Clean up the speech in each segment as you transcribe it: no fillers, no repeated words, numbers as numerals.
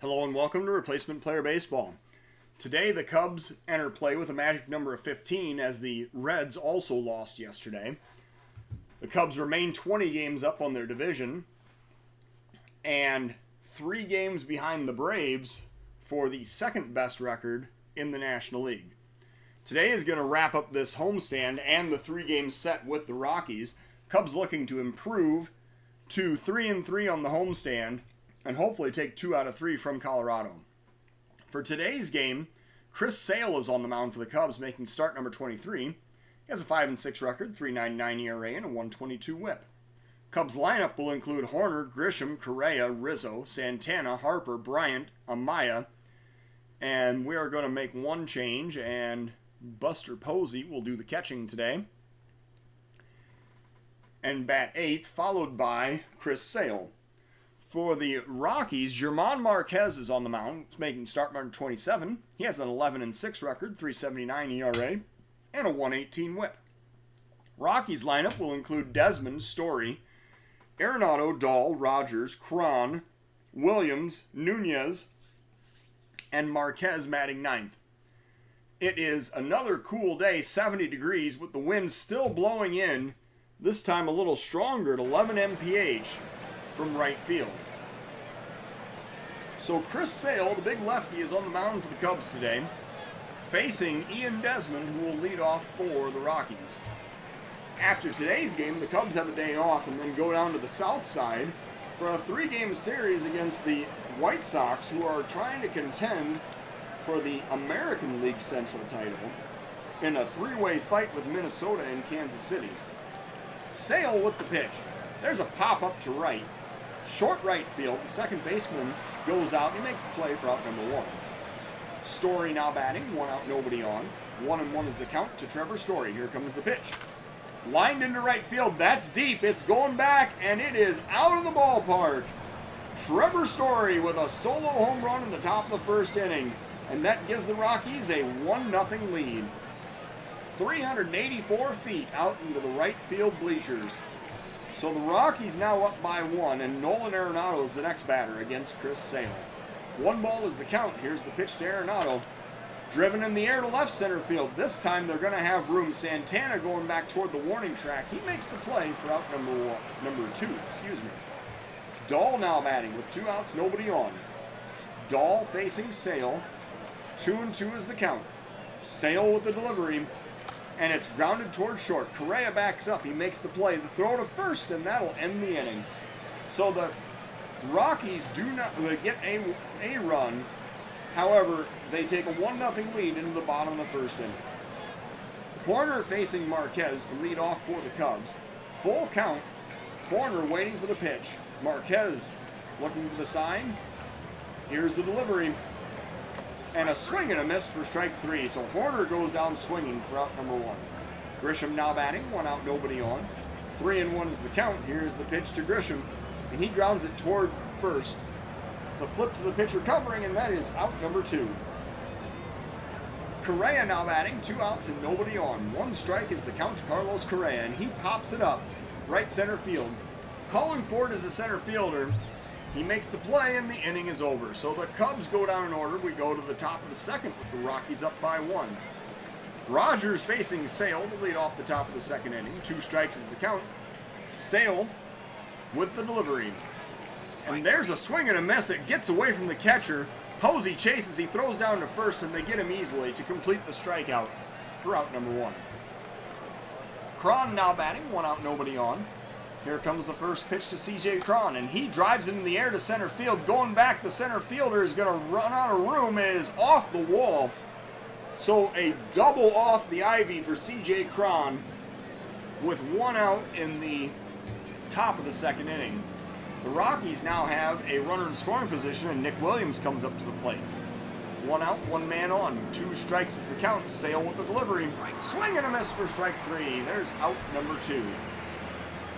Hello and welcome to Replacement Player Baseball. Today the Cubs enter play with a magic number of 15 as the Reds also lost yesterday. The Cubs remain 20 games up on their division and 3 games behind the Braves for the second best record in the National League. Today is going to wrap up this homestand and the 3-game set with the Rockies. Cubs looking to improve to 3-3 on the homestand and hopefully take 2 out of 3 from Colorado. For today's game, Chris Sale is on the mound for the Cubs, making start number 23. He has a 5-6 record, 3.99 ERA, and a 1.22 WHIP. Cubs lineup will include Horner, Grisham, Correa, Rizzo, Santana, Harper, Bryant, Amaya, and we are going to make one change, and Buster Posey will do the catching today. And bat 8th, followed by Chris Sale. For the Rockies, German Marquez is on the mound, making start number 27. He has an 11-6 record, 3.79 ERA, and a 1.18 WHIP. Rockies lineup will include Desmond, Story, Arenado, Dahl, Rogers, Cron, Williams, Nunez, and Marquez batting 9th. It is another cool day, 70 degrees, with the wind still blowing in, this time a little stronger at 11 mph. From right field. So Chris Sale, the big lefty, is on the mound for the Cubs today, facing Ian Desmond, who will lead off for the Rockies. After today's game, the Cubs have a day off and then go down to the south side for a 3-game series against the White Sox, who are trying to contend for the American League Central title in a 3-way fight with Minnesota and Kansas City. Sale with the pitch. There's a pop-up to right. Short right field, the second baseman goes out and he makes the play for out number 1. Story now batting, 1 out, nobody on. 1-1 is the count to Trevor Story. Here comes the pitch. Lined into right field, that's deep, it's going back, and it is out of the ballpark. Trevor Story with a solo home run in the top of the first inning, and that gives the Rockies a 1-0 lead. 384 feet out into the right field bleachers. So the Rockies now up by 1, and Nolan Arenado is the next batter against Chris Sale. 1 ball is the count. Here's the pitch to Arenado. Driven in the air to left center field. This time they're going to have room. Santana going back toward the warning track. He makes the play for out number 2. Dahl now batting with 2 outs, nobody on. Dahl facing Sale. 2-2 is the count. Sale with the delivery. And it's grounded toward short. Correa backs up. He makes the play. The throw to first, and that'll end the inning. So the Rockies do not get a run. However, they take a 1-0 lead into the bottom of the first inning. Horner facing Marquez to lead off for the Cubs. Full count. Horner waiting for the pitch. Marquez looking for the sign. Here's the delivery. And a swing and a miss for strike 3. So Horner goes down swinging for out number 1. Grisham now batting, 1 out, nobody on. 3-1 is the count. Here's the pitch to Grisham, and he grounds it toward first. The flip to the pitcher covering, and that is out number 2. Correa now batting, 2 outs and nobody on. 1 strike is the count to Carlos Correa, and he pops it up right center field. Calling for it as a center fielder. He makes the play, and the inning is over. So the Cubs go down in order. We go to the top of the second with the Rockies up by 1. Rogers facing Sale to lead off the top of the second inning. 2 strikes is the count. Sale with the delivery. And there's a swing and a miss. It gets away from the catcher. Posey chases. He throws down to first, and they get him easily to complete the strikeout for out number 1. Cron now batting. 1 out, nobody on. Here comes the first pitch to C.J. Cron, and he drives it in the air to center field. Going back, the center fielder is going to run out of room. It is off the wall. So a double off the ivy for C.J. Cron with 1 out in the top of the second inning. The Rockies now have a runner in scoring position, and Nick Williams comes up to the plate. 1 out, 1 man on. 2 strikes is the count. Sale with the delivery. Swing and a miss for strike 3. There's out number 2.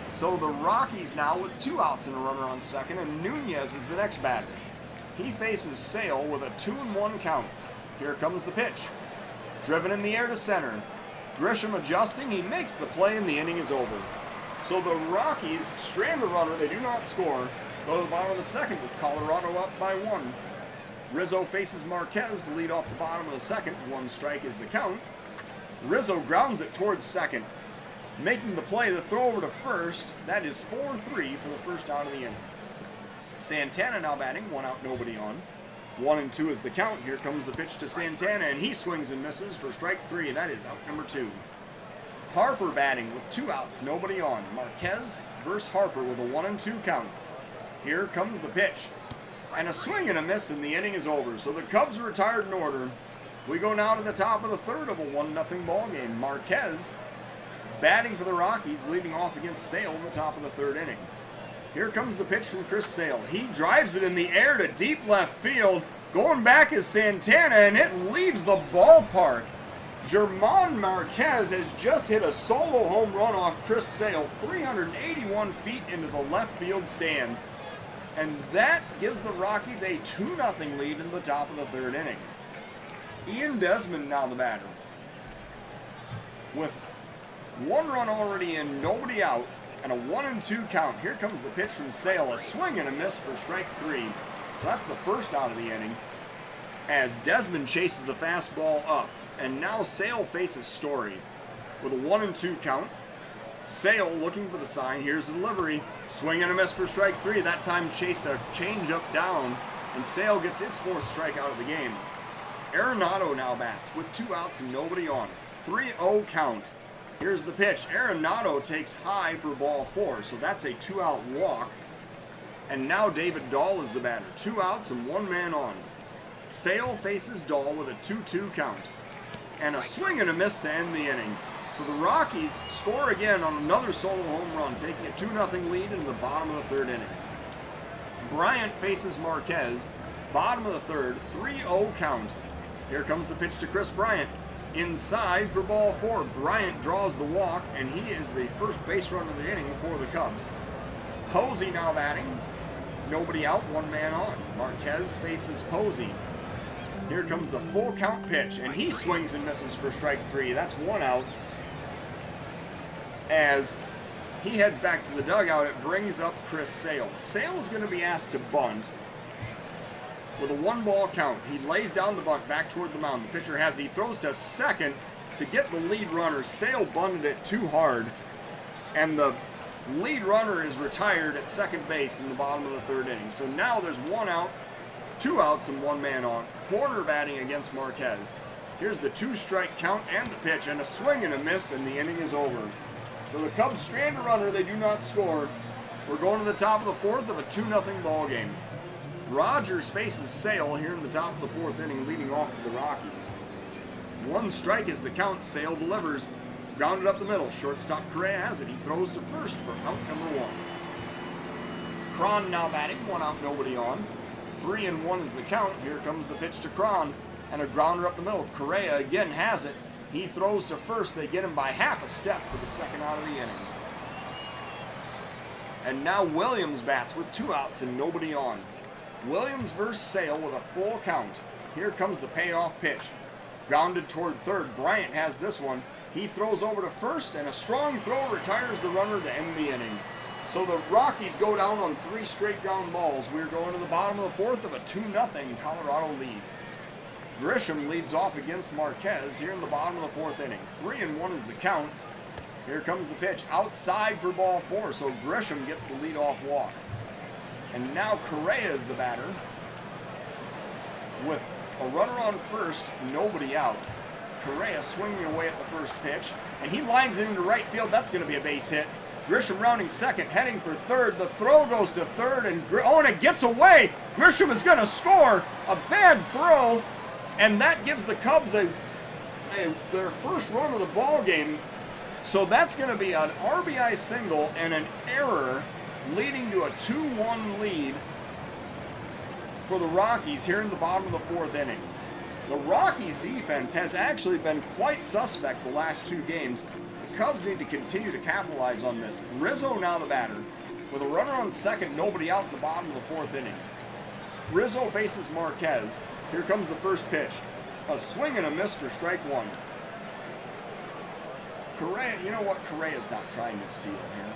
So the Rockies now with 2 outs and a runner on second, and Nunez is the next batter. He faces Sale with a 2-1 count. Here comes the pitch. Driven in the air to center. Grisham adjusting, he makes the play, and the inning is over. So the Rockies strand a runner, they do not score. Go to the bottom of the second with Colorado up by 1. Rizzo faces Marquez to lead off the bottom of the second. 1 strike is the count. Rizzo grounds it towards second, making the play, the throw over to first. That is 4-3 for the first out of the inning. Santana now batting, 1 out, nobody on. 1-2 is the count. Here comes the pitch to Santana, and he swings and misses for strike 3. That is out number 2. Harper batting with 2 outs, nobody on. Marquez versus Harper with a 1-2 count. Here comes the pitch. And a swing and a miss, and the inning is over. So the Cubs are retired in order. We go now to the top of the third of a 1-0 ball game. Marquez batting for the Rockies, leading off against Sale in the top of the third inning. Here comes the pitch from Chris Sale. He drives it in the air to deep left field. Going back is Santana, and it leaves the ballpark. German Marquez has just hit a solo home run off Chris Sale, 381 feet into the left field stands. And that gives the Rockies a 2-0 lead in the top of the third inning. Ian Desmond now the batter. With 1 run already in, nobody out, and a 1-2 count. Here comes the pitch from Sale, a swing and a miss for strike 3. So that's the first out of the inning. As Desmond chases the fastball up, and now Sale faces Story with a 1-2 count. Sale looking for the sign. Here's the delivery. Swing and a miss for strike 3. That time chased a changeup down, and Sale gets his 4th strikeout of the game. Arenado now bats with 2 outs and nobody on. 3-0 count. Here's the pitch. Arenado takes high for ball 4, so that's a 2-out walk. And now David Dahl is the batter. 2 outs and 1 man on. Sale faces Dahl with a 2-2 count. And a swing and a miss to end the inning. So the Rockies score again on another solo home run, taking a 2-0 lead in the bottom of the third inning. Bryant faces Marquez, bottom of the third, 3-0 count. Here comes the pitch to Chris Bryant. Inside for ball 4. Bryant draws the walk, and he is the first base run of the inning for the Cubs. Posey now batting. Nobody out, 1 man on. Marquez faces Posey. Here comes the full count pitch, and he swings and misses for strike 3. That's 1 out. As he heads back to the dugout, it brings up Chris Sale. Sale is going to be asked to bunt with a 1-ball count. He lays down the bunt back toward the mound. The pitcher has it. He throws to second to get the lead runner. Sale bunted it too hard, and the lead runner is retired at second base in the bottom of the third inning. So now there's 1 out, 2 outs, and 1 man on. Horner batting against Marquez. Here's the 2-strike count and the pitch, and a swing and a miss, and the inning is over. So the Cubs strand a runner, they do not score. We're going to the top of the 4th of a 2-0 ball game. Rogers faces Sale here in the top of the 4th inning, leading off for the Rockies. 1 strike is the count. Sale delivers. Grounded up the middle. Shortstop Correa has it. He throws to first for out number 1. Cron now batting. 1 out, nobody on. 3-1 is the count. Here comes the pitch to Cron, and a grounder up the middle. Correa again has it. He throws to first. They get him by half a step for the 2nd out of the inning. And now Williams bats with 2 outs and nobody on. Williams versus Sale with a full count. Here comes the payoff pitch. Grounded toward third. Bryant has this one. He throws over to first, and a strong throw retires the runner to end the inning. So the Rockies go down on 3 straight ground balls. We're going to the bottom of the 4th of a 2-0 Colorado lead. Grisham leads off against Marquez here in the bottom of the 4th inning. 3-1 is the count. Here comes the pitch. Outside for ball 4, so Grisham gets the leadoff walk. And now Correa is the batter with a runner on first, nobody out. Correa swinging away at the first pitch, and he lines it into right field. That's going to be a base hit. Grisham rounding second, heading for third. The throw goes to third, and it gets away. Grisham is going to score. A bad throw, and that gives the Cubs their first run of the ball game. So that's going to be an RBI single and an error, leading to a 2-1 lead for the Rockies here in the bottom of the 4th inning. The Rockies defense has actually been quite suspect the last 2 games. The Cubs need to continue to capitalize on this. Rizzo now the batter with a runner on second, nobody out in the bottom of the 4th inning. Rizzo faces Marquez. Here comes the first pitch. A swing and a miss for strike 1. Correa, you know what? Correa's not trying to steal here.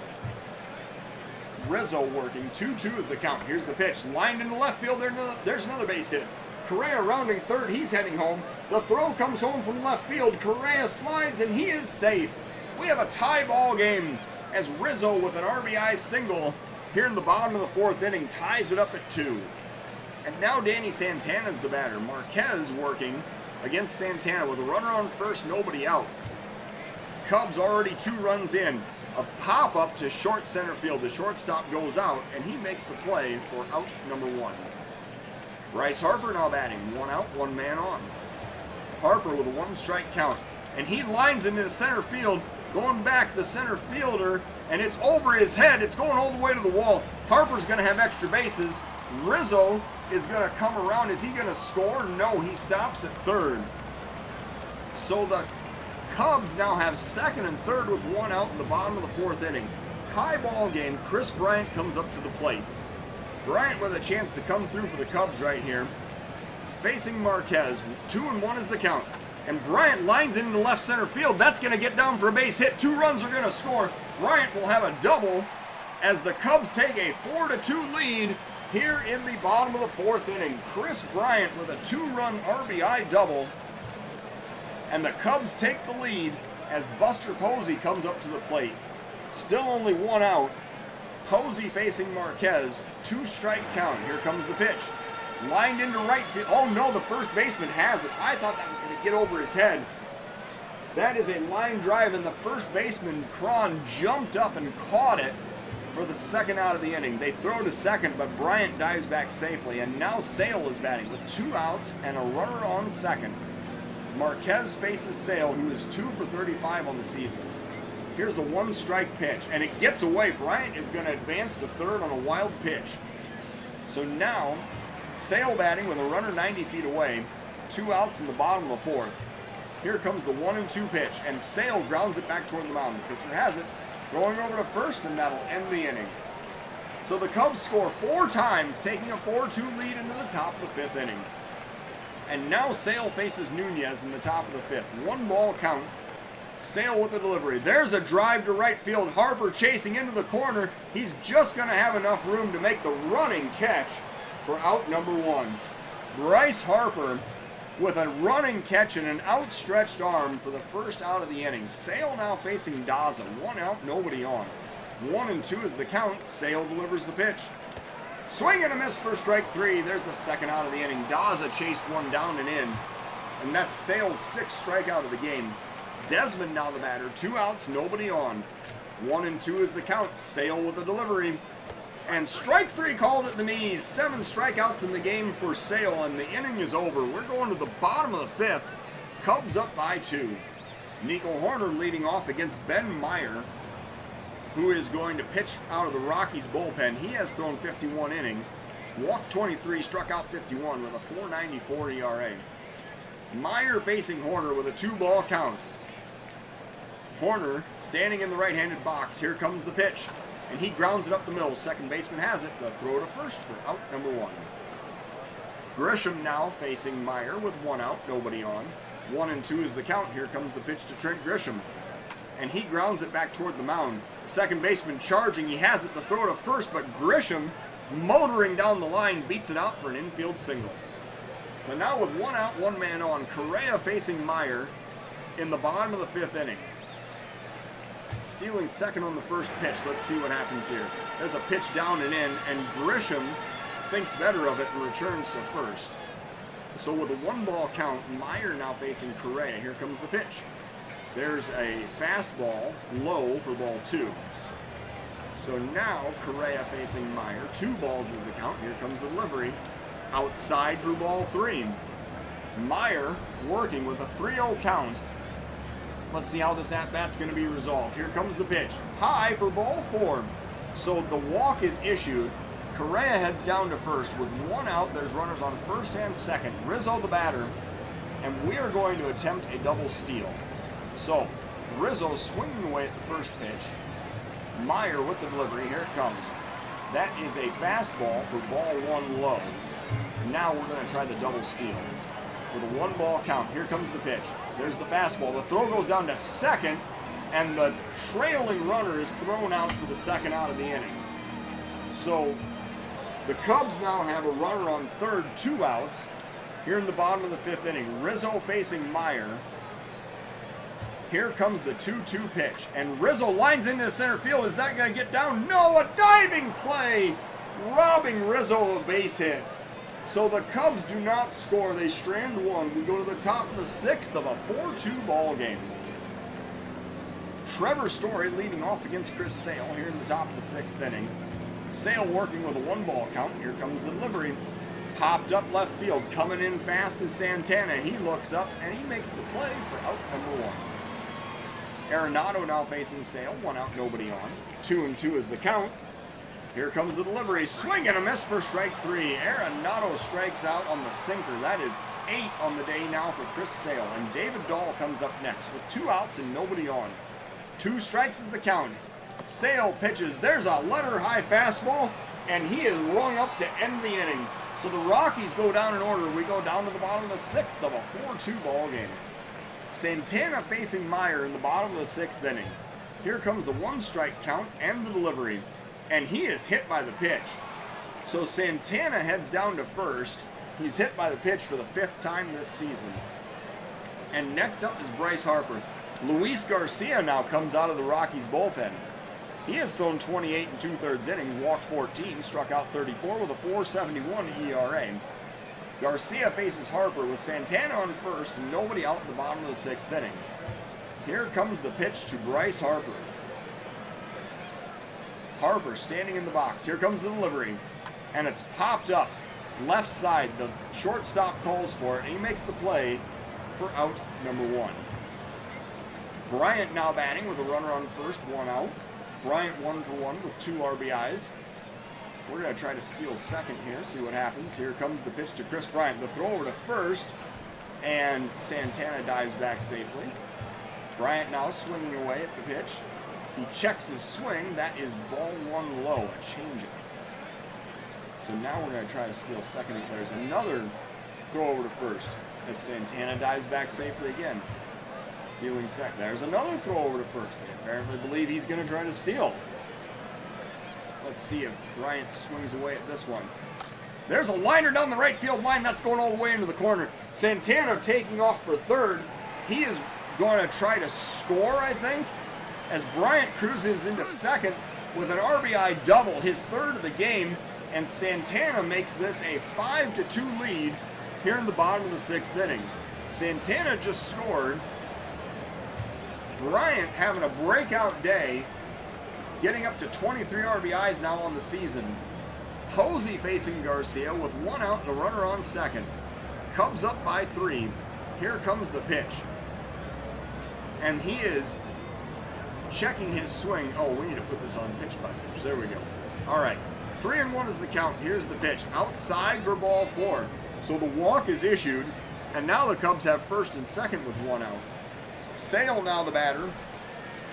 Rizzo working. 2-2 is the count. Here's the pitch. Lined into left field. There's another base hit. Correa rounding third, he's heading home. The throw comes home from left field. Correa slides and he is safe. We have a tie ball game as Rizzo with an RBI single here in the bottom of the fourth inning ties it up at 2. And now Danny Santana's the batter. Marquez working against Santana with a runner on first, nobody out. Cubs already 2 runs in. A pop-up to short center field. The shortstop goes out, and he makes the play for out number 1. Bryce Harper now batting. 1 out, 1 man on. Harper with a 1-strike count. And he lines it into center field, going back the center fielder, and it's over his head. It's going all the way to the wall. Harper's going to have extra bases. Rizzo is going to come around. Is he going to score? No, he stops at third. So the Cubs now have second and third with 1 out in the bottom of the fourth inning. Tie ball game. Chris Bryant comes up to the plate. Bryant with a chance to come through for the Cubs right here. Facing Marquez. 2-1 is the count. And Bryant lines it into left center field. That's going to get down for a base hit. 2 runs are going to score. Bryant will have a double as the Cubs take a 4-2 lead here in the bottom of the fourth inning. Chris Bryant with a 2-run RBI double. And the Cubs take the lead as Buster Posey comes up to the plate. Still only 1 out. Posey facing Marquez. 2-strike count. Here comes the pitch. Lined into right field. Oh no, the first baseman has it. I thought that was going to get over his head. That is a line drive, and the first baseman, Cron, jumped up and caught it for the second out of the inning. They throw to second, but Bryant dives back safely, and now Sale is batting with 2 outs and a runner on second. Marquez faces Sale, who is 2 for 35 on the season. Here's the 1-strike pitch, and it gets away. Bryant is going to advance to third on a wild pitch. So now, Sale batting with a runner 90 feet away. 2 outs in the bottom of the fourth. Here comes the 1-2 pitch, and Sale grounds it back toward the mound. The pitcher has it, throwing over to first, and that'll end the inning. So the Cubs score 4 times, taking a 4-2 lead into the top of the 5th inning. And now Sale faces Nunez in the top of the 5th. 1-ball count. Sale with the delivery. There's a drive to right field. Harper chasing into the corner. He's just going to have enough room to make the running catch for out number 1. Bryce Harper with a running catch and an outstretched arm for the first out of the inning. Sale now facing Daza. 1 out, nobody on. 1-2 is the count. Sale delivers the pitch. Swing and a miss for strike 3. There's the second out of the inning. Daza chased one down and in. And that's Sale's 6th strikeout of the game. Desmond now the batter. 2 outs, nobody on. 1-2 is the count. Sale with the delivery. And strike 3 called at the knees. 7 strikeouts in the game for Sale, and the inning is over. We're going to the bottom of the 5th. Cubs up by 2. Nico Horner leading off against Ben Meyer, who is going to pitch out of the Rockies bullpen. He has thrown 51 innings, walked 23, struck out 51 with a 4.94 ERA. Meyer facing Horner with a 2-ball count. Horner standing in the right-handed box. Here comes the pitch, and he grounds it up the middle. Second baseman has it. The throw to first for out number 1. Grisham now facing Meyer with 1 out, nobody on. 1-2 is the count. Here comes the pitch to Trent Grisham, and he grounds it back toward the mound. The second baseman charging. He has it. The throw to first, but Grisham, motoring down the line, beats it out for an infield single. So now with 1 out, 1 man on, Correa facing Meyer in the bottom of the 5th inning. Stealing second on the first pitch. Let's see what happens here. There's a pitch down and in, and Grisham thinks better of it and returns to first. So with a 1-ball count, Meyer now facing Correa. Here comes the pitch. There's a fastball low for ball 2. So now Correa facing Meyer. 2 balls is the count. Here comes the delivery. Outside for ball 3. Meyer working with a 3-0 count. Let's see how this at-bat's going to be resolved. Here comes the pitch. High for ball 4. So the walk is issued. Correa heads down to first. With 1 out, there's runners on first and second. Rizzo the batter. And we are going to attempt a double steal. So Rizzo swinging away at the first pitch. Meyer with the delivery. Here it comes. That is a fastball for ball 1 low. Now we're going to try the double steal. With a 1-ball count, here comes the pitch. There's the fastball. The throw goes down to second, and the trailing runner is thrown out for the second out of the inning. So the Cubs now have a runner on third, 2 outs, here in the bottom of the 5th inning. Rizzo facing Meyer. Here comes the 2-2 pitch, and Rizzo lines into center field. Is that going to get down? No, a diving play, robbing Rizzo of a base hit. So the Cubs do not score. They strand one. We go to the top of the 6th of a 4-2 ball game. Trevor Story leading off against Chris Sale here in the top of the 6th inning. Sale working with a 1-ball count. Here comes the delivery. Popped up left field. Coming in fast is Santana. He looks up and he makes the play for out number 1. Arenado now facing Sale. 1 out, nobody on. 2-2 is the count. Here comes the delivery. Swing and a miss for strike 3. Arenado strikes out on the sinker. That is 8 on the day now for Chris Sale. And David Dahl comes up next with 2 outs and nobody on. 2 strikes is the count. Sale pitches. There's a letter-high fastball, and he is rung up to end the inning. So the Rockies go down in order. We go down to the bottom of the 6th of a 4-2 ball game. Santana facing Meyer in the bottom of the 6th inning. Here comes the 1-strike count and the delivery, and he is hit by the pitch. So Santana heads down to first. He's hit by the pitch for the 5th time this season. And next up is Bryce Harper. Luis Garcia now comes out of the Rockies bullpen. He has thrown 28 2/3 innings, walked 14, struck out 34 with a 4.71 ERA. Garcia faces Harper with Santana on first and nobody out in the bottom of the 6th inning. Here comes the pitch to Bryce Harper. Harper standing in the box. Here comes the delivery. And it's popped up left side. The shortstop calls for it and he makes the play for out number 1. Bryant now batting with a runner on first, 1 out. Bryant 1 for 1 with 2 RBIs. We're going to try to steal second here, see what happens. Here comes the pitch to Chris Bryant. The throw over to first, and Santana dives back safely. Bryant now swinging away at the pitch. He checks his swing. That is ball 1 low, a changeup. So now we're going to try to steal second. There's another throw over to first as Santana dives back safely again. Stealing second. There's another throw over to first. They apparently believe he's going to try to steal. Let's see if Bryant swings away at this one. There's a liner down the right field line. That's going all the way into the corner. Santana taking off for third. He is going to try to score, I think, as Bryant cruises into second with an RBI double, his 3rd of the game, and Santana makes this a 5-2 lead here in the bottom of the 6th inning. Santana just scored. Bryant having a breakout day, getting up to 23 RBIs now on the season. Posey facing Garcia with 1 out and a runner on second. Cubs up by 3. Here comes the pitch. And he is checking his swing. Oh, we need to put this on pitch by pitch. There we go. All right. 3-1 is the count. Here's the pitch. Outside for ball 4. So the walk is issued. And now the Cubs have first and second with 1 out. Sale now the batter.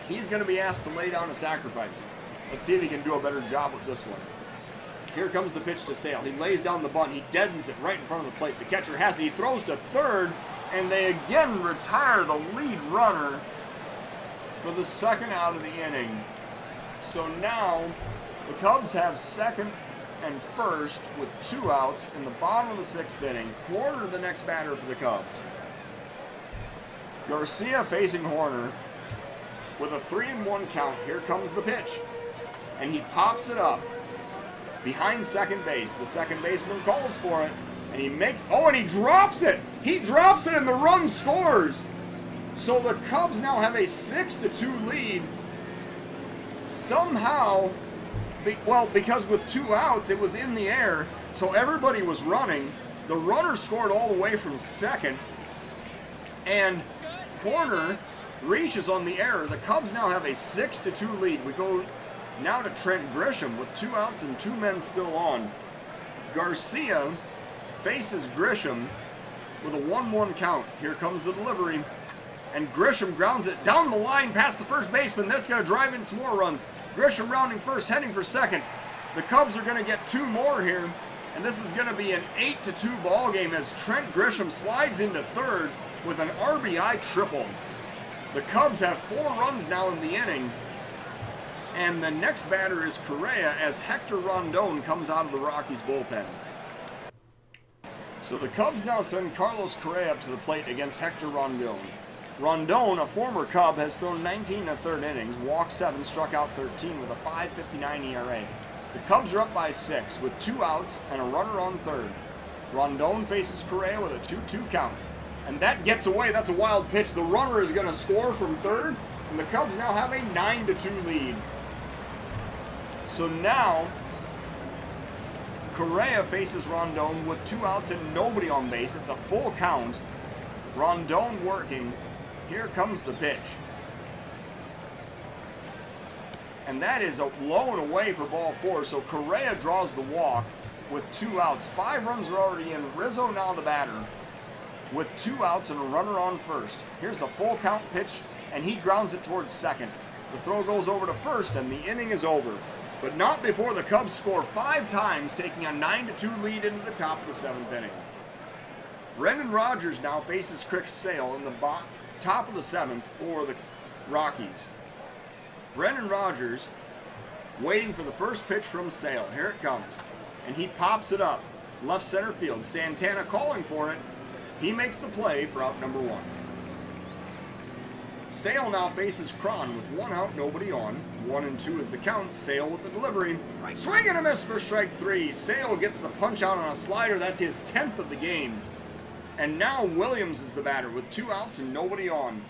He's going to be asked to lay down a sacrifice. Let's see if he can do a better job with this one. Here comes the pitch to Sale. He lays down the bunt. He deadens it right in front of the plate. The catcher has it. He throws to third, and they again retire the lead runner for the 2nd out of the inning. So now the Cubs have second and first with 2 outs in the bottom of the 6th inning. Horner the next batter for the Cubs. Garcia facing Horner with a 3-1 count. Here comes the pitch. And he pops it up behind second base. The second baseman calls for it. And he makes, and he drops it. He drops it and the run scores. So the Cubs now have a 6-2 lead. Somehow, because with 2 outs, it was in the air. So everybody was running. The runner scored all the way from second. And Horner reaches on the error. The Cubs now have a 6-2 lead. We go now to Trent Grisham with 2 outs and 2 men still on. Garcia faces Grisham with a 1-1 count. Here comes the delivery. And Grisham grounds it down the line past the first baseman. That's going to drive in some more runs. Grisham rounding first, heading for second. The Cubs are going to get 2 more here. And this is going to be an 8-2 ball game as Trent Grisham slides into third with an RBI triple. The Cubs have 4 runs now in the inning. And the next batter is Correa as Hector Rondon comes out of the Rockies bullpen. So the Cubs now send Carlos Correa up to the plate against Hector Rondon. Rondon, a former Cub, has thrown 19 in the third innings, walked 7, struck out 13 with a 5.59 ERA. The Cubs are up by 6 with 2 outs and a runner on third. Rondon faces Correa with a 2-2 count. And that gets away. That's a wild pitch. The runner is going to score from third, and the Cubs now have a 9-2 lead. So now Correa faces Rondon with 2 outs and nobody on base. It's a full count. Rondon working. Here comes the pitch. And that is a low and away for ball 4. So Correa draws the walk with 2 outs. 5 runs are already in. Rizzo now the batter with 2 outs and a runner on first. Here's the full count pitch, and he grounds it towards second. The throw goes over to first, and the inning is over. But not before the Cubs score 5 times, taking a 9-2 lead into the top of the 7th inning. Brendan Rodgers now faces Chris Sale in the top of the 7th for the Rockies. Brendan Rodgers waiting for the first pitch from Sale. Here it comes. And he pops it up. Left center field. Santana calling for it. He makes the play for out number 1. Sale now faces Cron with 1 out, nobody on. 1-2 is the count. Sale with the delivery. Swing and a miss for strike 3. Sale gets the punch out on a slider. That's his 10th of the game. And now Williams is the batter with 2 outs and nobody on.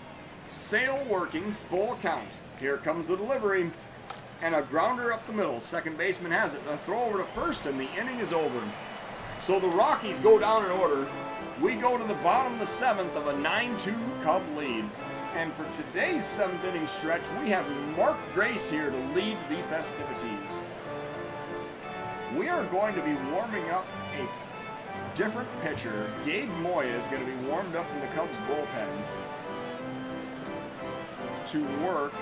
Sale working, full count. Here comes the delivery. And a grounder up the middle. Second baseman has it. The throw over to first, and the inning is over. So the Rockies go down in order. We go to the bottom of the 7th of a 9-2 Cub lead. And for today's 7th inning stretch, we have Mark Grace here to lead the festivities. We are going to be warming up a different pitcher. Gabe Moya is going to be warmed up in the Cubs bullpen to work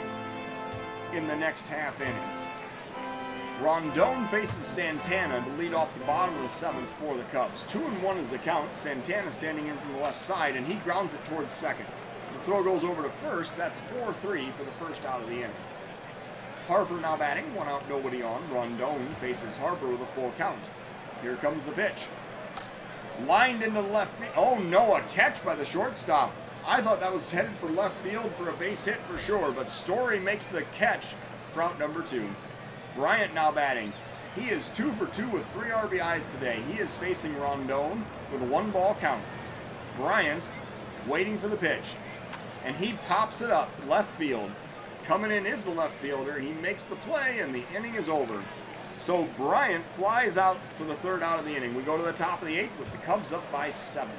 in the next half inning. Rondon faces Santana to lead off the bottom of the 7th for the Cubs. 2-1 is the count. Santana standing in from the left side, and he grounds it towards second. The throw goes over to first. That's 4-3 for the first out of the inning. Harper now batting. 1 out, nobody on. Rondon faces Harper with a full count. Here comes the pitch. Lined into left field. Oh no, a catch by the shortstop. I thought that was headed for left field for a base hit for sure, but Story makes the catch for out number 2. Bryant now batting. He is 2 for 2 with 3 RBIs today. He is facing Rondon with a 1-ball count. Bryant waiting for the pitch. And he pops it up left field. Coming in is the left fielder. He makes the play, and the inning is over. So Bryant flies out for the 3rd out of the inning. We go to the top of the 8th with the Cubs up by 7.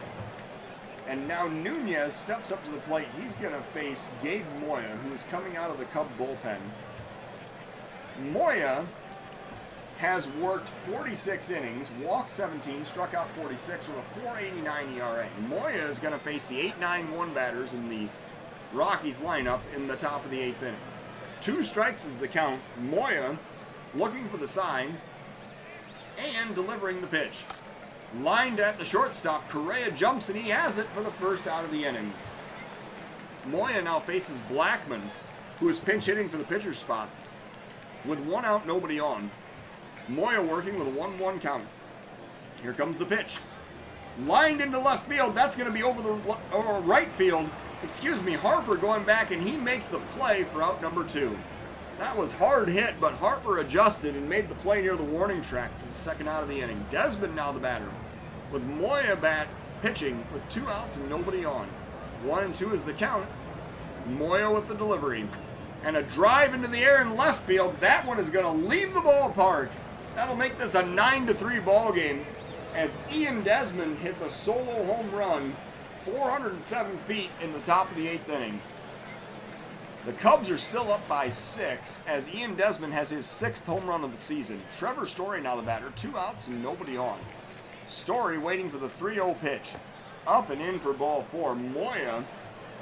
And now Nunez steps up to the plate. He's going to face Gabe Moya, who is coming out of the Cub bullpen. Moya has worked 46 innings, walked 17, struck out 46 with a 4.89 ERA. Moya is going to face the 8-9-1 batters in the Rockies lineup in the top of the 8th inning. 2 strikes is the count. Moya looking for the sign and delivering the pitch. Lined at the shortstop, Correa jumps and he has it for the 1st out of the inning. Moya now faces Blackman, who is pinch hitting for the pitcher's spot. With 1 out, nobody on. Moya working with a 1-1 count. Here comes the pitch. Lined into left field. That's going to be over the right field. Harper going back, and he makes the play for out number 2. That was hard hit, but Harper adjusted and made the play near the warning track for the 2nd out of the inning. Desmond now the batter, with Moya pitching with 2 outs and nobody on. 1-2 is the count. Moya with the delivery. And a drive into the air in left field. That one is going to leave the ballpark. That'll make this a 9-3 ball game as Ian Desmond hits a solo home run 407 feet in the top of the 8th inning. The Cubs are still up by 6 as Ian Desmond has his 6th home run of the season. Trevor Story now the batter, 2 outs and nobody on. Story waiting for the 3-0 pitch. Up and in for ball 4. Moya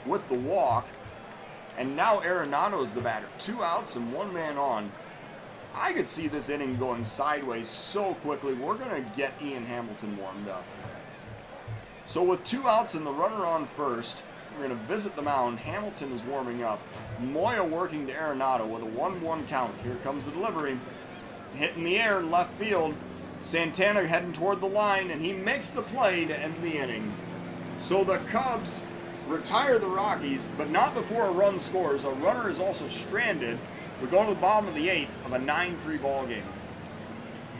with the walk. And now Arenado's the batter. 2 outs and 1 man on. I could see this inning going sideways so quickly. We're going to get Ian Hamilton warmed up. So with 2 outs and the runner on first, we're going to visit the mound. Hamilton is warming up. Moya working to Arenado with a 1-1 count. Here comes the delivery. Hit in the air in left field. Santana heading toward the line, and he makes the play to end the inning. So the Cubs retire the Rockies, but not before a run scores. A runner is also stranded. We go to the bottom of the 8th of a 9-3 ball game.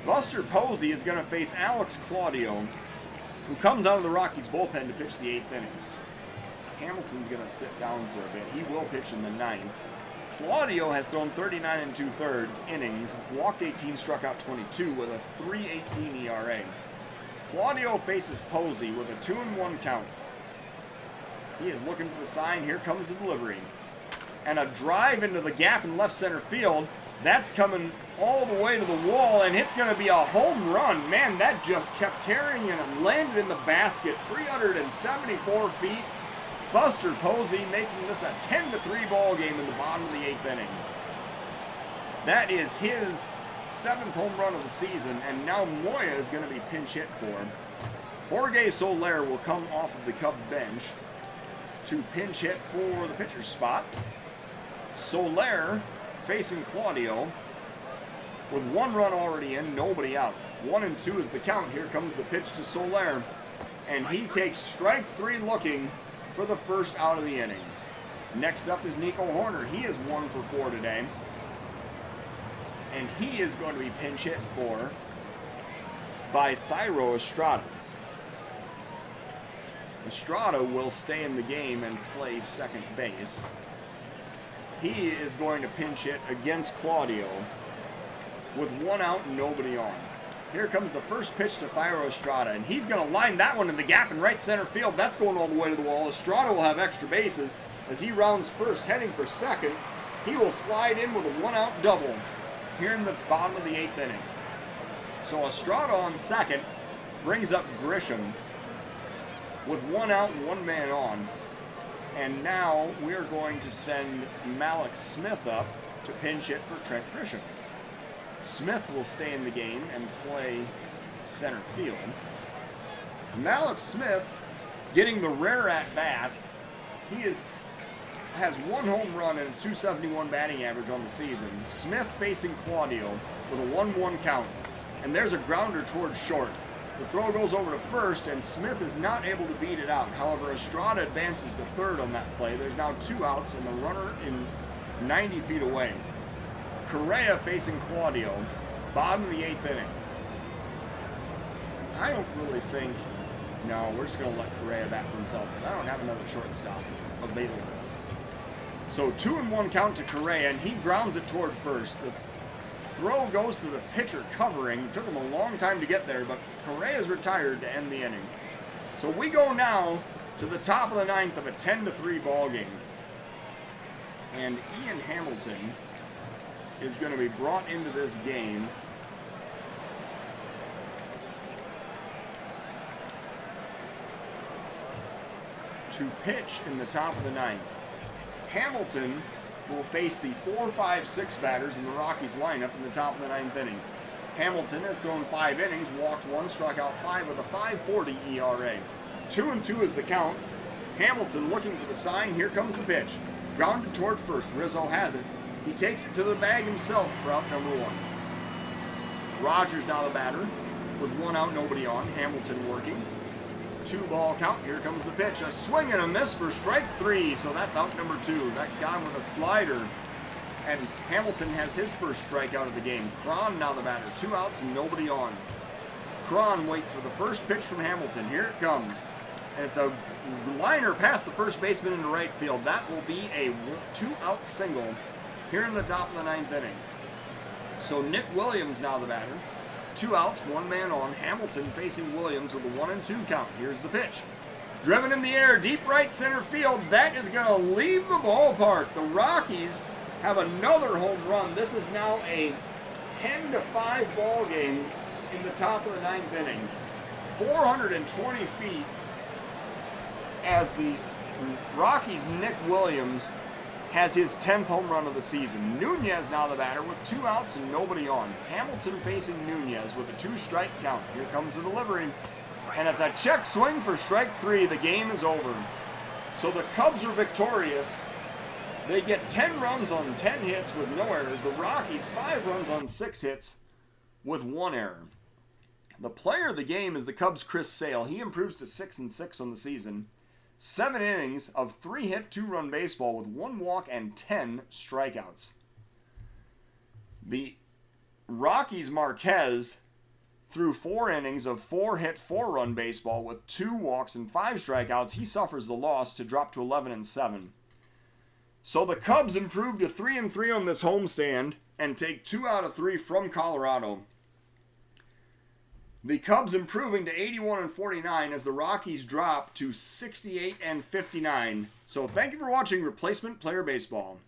Buster Posey is going to face Alex Claudio, who comes out of the Rockies bullpen to pitch the 8th inning. Hamilton's going to sit down for a bit. He will pitch in the 9th. Claudio has thrown 39 2/3 innings, walked 18, struck out 22 with a 3.18 ERA. Claudio faces Posey with a 2-1 count. He is looking for the sign. Here comes the delivery. And a drive into the gap in left center field. That's coming all the way to the wall, and it's going to be a home run. Man, that just kept carrying, and it landed in the basket. 374 feet. Buster Posey making this a 10-3 ball game in the bottom of the 8th inning. That is his 7th home run of the season, and now Moya is going to be pinch hit for him. Jorge Soler will come off of the Cub bench to pinch hit for the pitcher's spot. Soler facing Claudio with 1 run already in, nobody out. 1-2 is the count. Here comes the pitch to Soler, and he takes strike 3 looking for the first out of the inning. Next up is Nico Horner. He is 1 for 4 today, and he is going to be pinch hit for by Thairo Estrada. Estrada will stay in the game and play second base. He is going to pinch hit against Claudio with 1 out and nobody on. Here comes the first pitch to Thairo Estrada, and he's going to line that one in the gap in right center field. That's going all the way to the wall. Estrada will have extra bases as he rounds first, heading for second. He will slide in with a 1-out double here in the bottom of the 8th inning. So Estrada on second brings up Grisham with 1 out and 1 man on. And now we're going to send Malik Smith up to pinch hit for Trent Grisham. Smith will stay in the game and play center field. Malik Smith getting the rare at-bat. He has 1 home run and a .271 batting average on the season. Smith facing Claudio with a 1-1 count. And there's a grounder towards short. The throw goes over to first, and Smith is not able to beat it out. However, Estrada advances to third on that play. There's now 2 outs and the runner in 90 feet away. Correa facing Claudio, bottom of the 8th inning. I don't really think, no, we're just going to let Correa bat for himself because I don't have another shortstop available. So 2-1 count to Correa, and he grounds it toward first. The throw goes to the pitcher covering. It took him a long time to get there, but Correa is retired to end the inning. So we go now to the top of the 9th of a 10-3 ball game. And Ian Hamilton is going to be brought into this game to pitch in the top of the 9th. Hamilton will face the 4, 5, 6 batters in the Rockies lineup in the top of the 9th inning. Hamilton has thrown 5 innings, walked 1, struck out 5 with a 5.40 ERA. 2-2 is the count. Hamilton looking for the sign. Here comes the pitch. Grounded toward first. Rizzo has it. He takes it to the bag himself for out number 1. Rogers now the batter with 1 out, nobody on. Hamilton working. 2-ball count. Here comes the pitch. A swing and a miss for strike 3. So that's out number 2. That got him with a slider. And Hamilton has his first strikeout of the game. Cron now the batter. 2 outs and nobody on. Cron waits for the first pitch from Hamilton. Here it comes. And it's a liner past the first baseman into right field. That will be a 2-out single here in the top of the 9th inning. So Nick Williams now the batter. 2 outs, 1 man on. Hamilton facing Williams with a 1-2 count. Here's the pitch. Driven in the air, deep right center field. That is going to leave the ballpark. The Rockies have another home run. This is now a 10-5 ball game in the top of the 9th inning. 420 feet as the Rockies' Nick Williams has his 10th home run of the season. Nunez now the batter with 2 outs and nobody on. Hamilton facing Nunez with a 2-strike count. Here comes the delivery. And it's a check swing for strike 3. The game is over. So the Cubs are victorious. They get 10 runs on 10 hits with no errors. The Rockies 5 runs on 6 hits with 1 error. The player of the game is the Cubs' Chris Sale. He improves to 6-6 on the season. 7 innings of 3-hit, 2-run baseball with 1 walk and 10 strikeouts. The Rockies' Marquez threw 4 innings of 4-hit, 4-run baseball with 2 walks and 5 strikeouts. He suffers the loss to drop to 11-7. So the Cubs improve to 3-3 on this homestand and take 2 out of 3 from Colorado. The Cubs improving to 81-49 as the Rockies drop to 68-59. So thank you for watching Replacement Player Baseball.